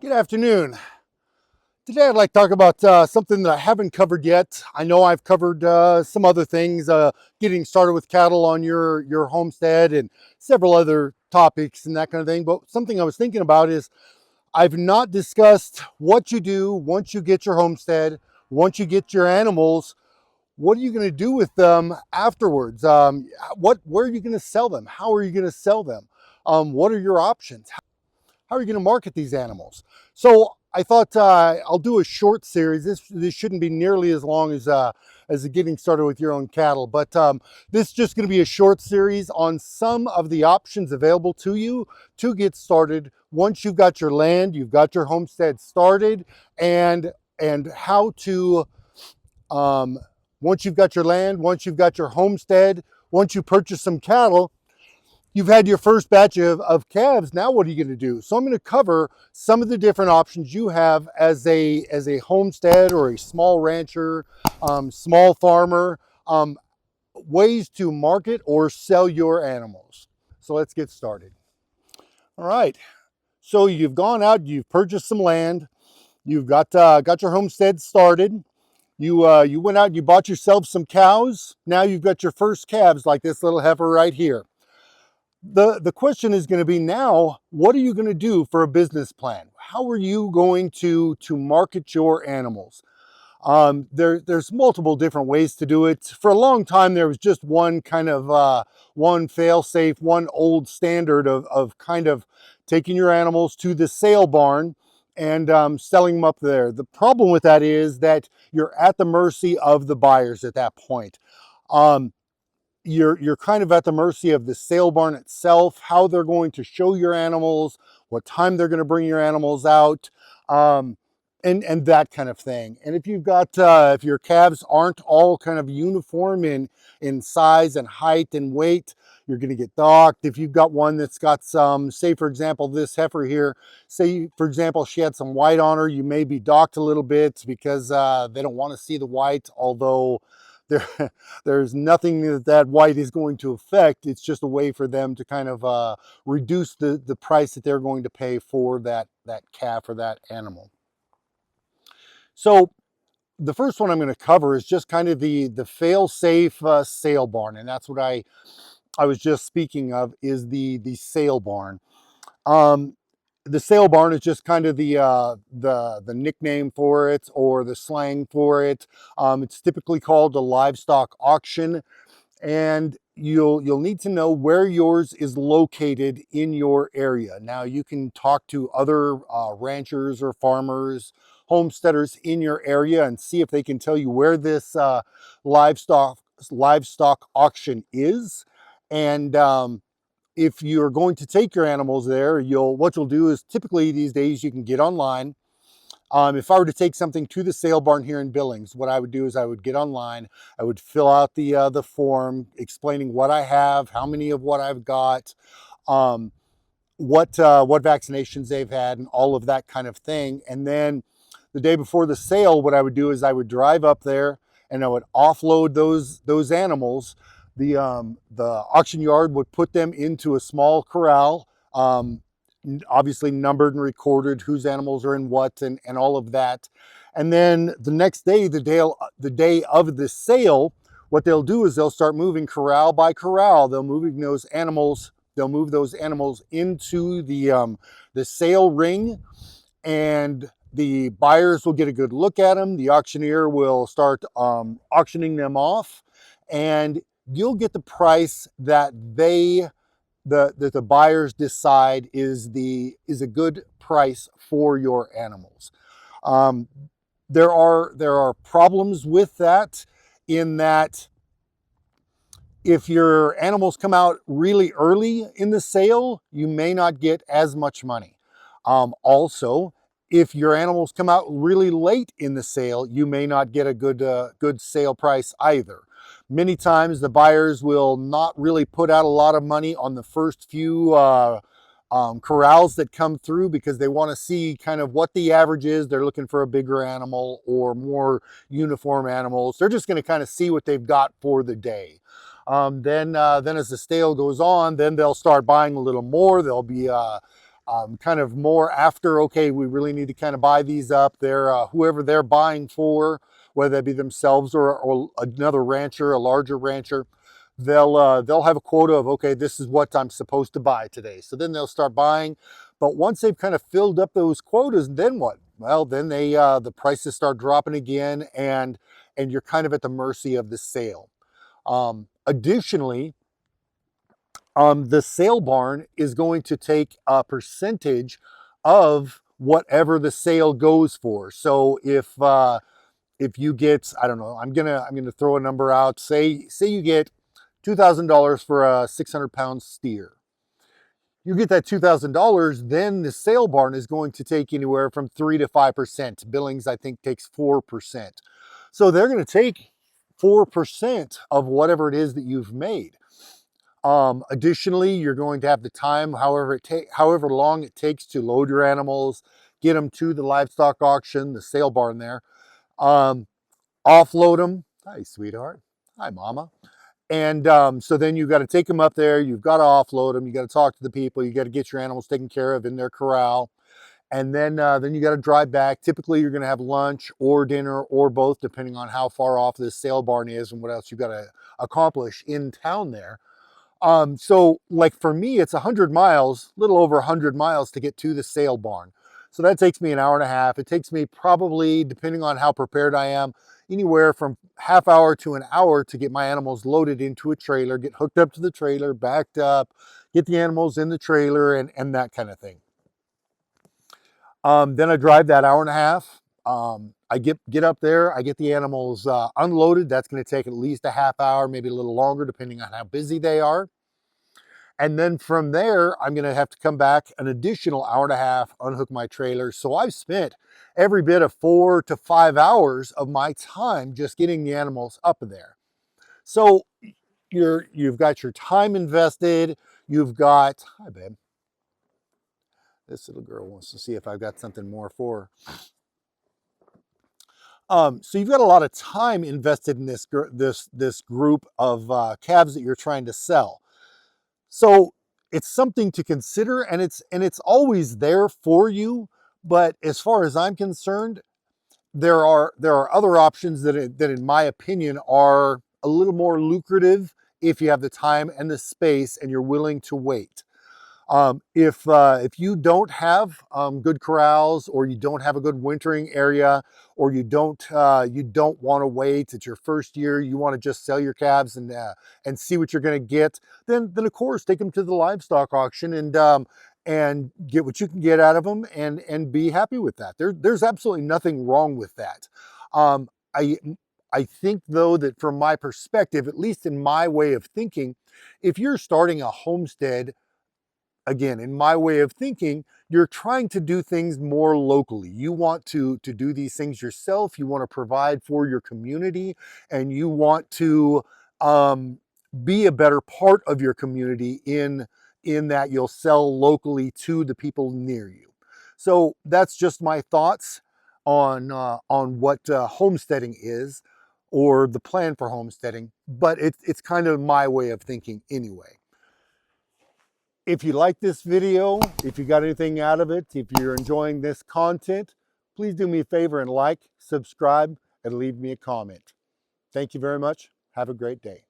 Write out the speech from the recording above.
Good afternoon. Today I'd like to talk about something that I haven't covered yet. I know I've covered some other things, getting started with cattle on your homestead and several other topics and that kind of thing. But something I was thinking about is I've not discussed what you do once you get your homestead, once you get your animals. What are you going to do with them afterwards? Where are you going to sell them? How are you going to sell them? What are your options? How are you going to market these animals? So I thought I'll do a short series. This shouldn't be nearly as long as getting started with your own cattle, but this is just going to be a short series on some of the options available to you to get started once you've got your land, you've got your homestead started, and how to once you've got your land, once you've got your homestead, once you purchase some cattle, you've had your first batch of calves. Now what are you going to do? So I'm going to cover some of the different options you have as a homestead or a small rancher, small farmer, ways to market or sell your animals. So let's get started. All right. So you've gone out, you've purchased some land, you've got your homestead started. You went out and you bought yourself some cows. Now you've got your first calves like this little heifer right here. The question is going to be now, what are you going to do for a business plan? How are you going to market your animals? There's multiple different ways to do it. For a long time, there was just one kind of one fail-safe, one old standard of kind of taking your animals to the sale barn and selling them up there. The problem with that is that you're at the mercy of the buyers at that point. Um, you're kind of at the mercy of the sale barn itself, how they're going to show your animals, what time they're going to bring your animals out, and that kind of thing. And if you've got if your calves aren't all kind of uniform in size and height and weight, you're going to get docked. If you've got one that's got some, say for example, this heifer here, say for example she had some white on her, you may be docked a little bit because they don't want to see the white, although there, there's nothing that white is going to affect. It's just a way for them to kind of reduce the price that they're going to pay for that calf or that animal. So the first one I'm going to cover is just kind of the fail-safe sale barn, and that's what I was just speaking of, is the sale barn. Um, the sale barn is just kind of the nickname for it or the slang for it. It's typically called a livestock auction, and you'll need to know where yours is located in your area. Now you can talk to other ranchers or farmers, homesteaders in your area and see if they can tell you where this livestock auction is. And if you're going to take your animals there, what you'll do is typically these days you can get online. If I were to take something to the sale barn here in Billings, what I would do is I would get online, I would fill out the form explaining what I have, how many of what I've got, um, what vaccinations they've had, and all of that kind of thing. And then the day before the sale, what I would do is I would drive up there and I would offload those animals. The auction yard would put them into a small corral. Obviously numbered and recorded whose animals are in what and all of that. And then the next day, the day of the sale, what they'll do is they'll start moving corral by corral. They'll move those animals into the sale ring, and the buyers will get a good look at them. The auctioneer will start auctioning them off, and you'll get the price that the buyers decide is a good price for your animals. Um, there are problems with that, in that if your animals come out really early in the sale, you may not get as much money. Also, if your animals come out really late in the sale, you may not get a good sale price either. Many times the buyers will not really put out a lot of money on the first few corrals that come through because they want to see kind of what the average is. They're looking for a bigger animal or more uniform animals. They're just going to kind of see what they've got for the day. Then as the sale goes on, then they'll start buying a little more. They'll be kind of more after, okay, we really need to kind of buy these up. They're whoever they're buying for, whether that be themselves or another rancher, a larger rancher, they'll have a quota of, okay, this is what I'm supposed to buy today. So then they'll start buying. But once they've kind of filled up those quotas, then what? Well, then they the prices start dropping again, and you're kind of at the mercy of the sale. Additionally, the sale barn is going to take a percentage of whatever the sale goes for. So if you get, I don't know, I'm gonna throw a number out. Say you get $2,000 for a 600-pound steer. You get that $2,000, then the sale barn is going to take anywhere from 3 to 5%. Billings, I think, takes 4%. So they're going to take 4% of whatever it is that you've made. Additionally, you're going to have the time, however long it takes to load your animals, get them to the livestock auction, the sale barn there, offload them. Hi, sweetheart. Hi, mama. And so then you've got to take them up there. You've got to offload them. You got to talk to the people. You got to get your animals taken care of in their corral. And then you got to drive back. Typically, you're going to have lunch or dinner or both, depending on how far off this sale barn is and what else you've got to accomplish in town there. So like for me, it's 100 miles, little over 100 miles to get to the sale barn. So that takes me an hour and a half. It takes me probably, depending on how prepared I am, anywhere from half hour to an hour to get my animals loaded into a trailer, get hooked up to the trailer, backed up, get the animals in the trailer, and that kind of thing. Then I drive that hour and a half. I get up there, I get the animals unloaded. That's going to take at least a half hour, maybe a little longer, depending on how busy they are. And then from there, I'm going to have to come back an additional hour and a half, unhook my trailer. So I've spent every bit of 4 to 5 hours of my time just getting the animals up there. So you've got your time invested. You've got, hi babe. This little girl wants to see if I've got something more for her. So you've got a lot of time invested in this group of calves that you're trying to sell. So it's something to consider, and it's always there for you. But as far as I'm concerned, there are other options that in my opinion are a little more lucrative if you have the time and the space and you're willing to wait. If you don't have good corrals, or you don't have a good wintering area, or you don't want to wait, it's your first year, you want to just sell your calves and see what you're going to get, then of course take them to the livestock auction and get what you can get out of them and be happy with that. There's absolutely nothing wrong with that. I think though that from my perspective, at least in my way of thinking, if you're starting a homestead, again, in my way of thinking, you're trying to do things more locally. You want to do these things yourself. You want to provide for your community, and you want to be a better part of your community in that you'll sell locally to the people near you. So that's just my thoughts on what homesteading is, or the plan for homesteading, but it's kind of my way of thinking anyway. If you like this video, if you got anything out of it, if you're enjoying this content, please do me a favor and like, subscribe, and leave me a comment. Thank you very much. Have a great day.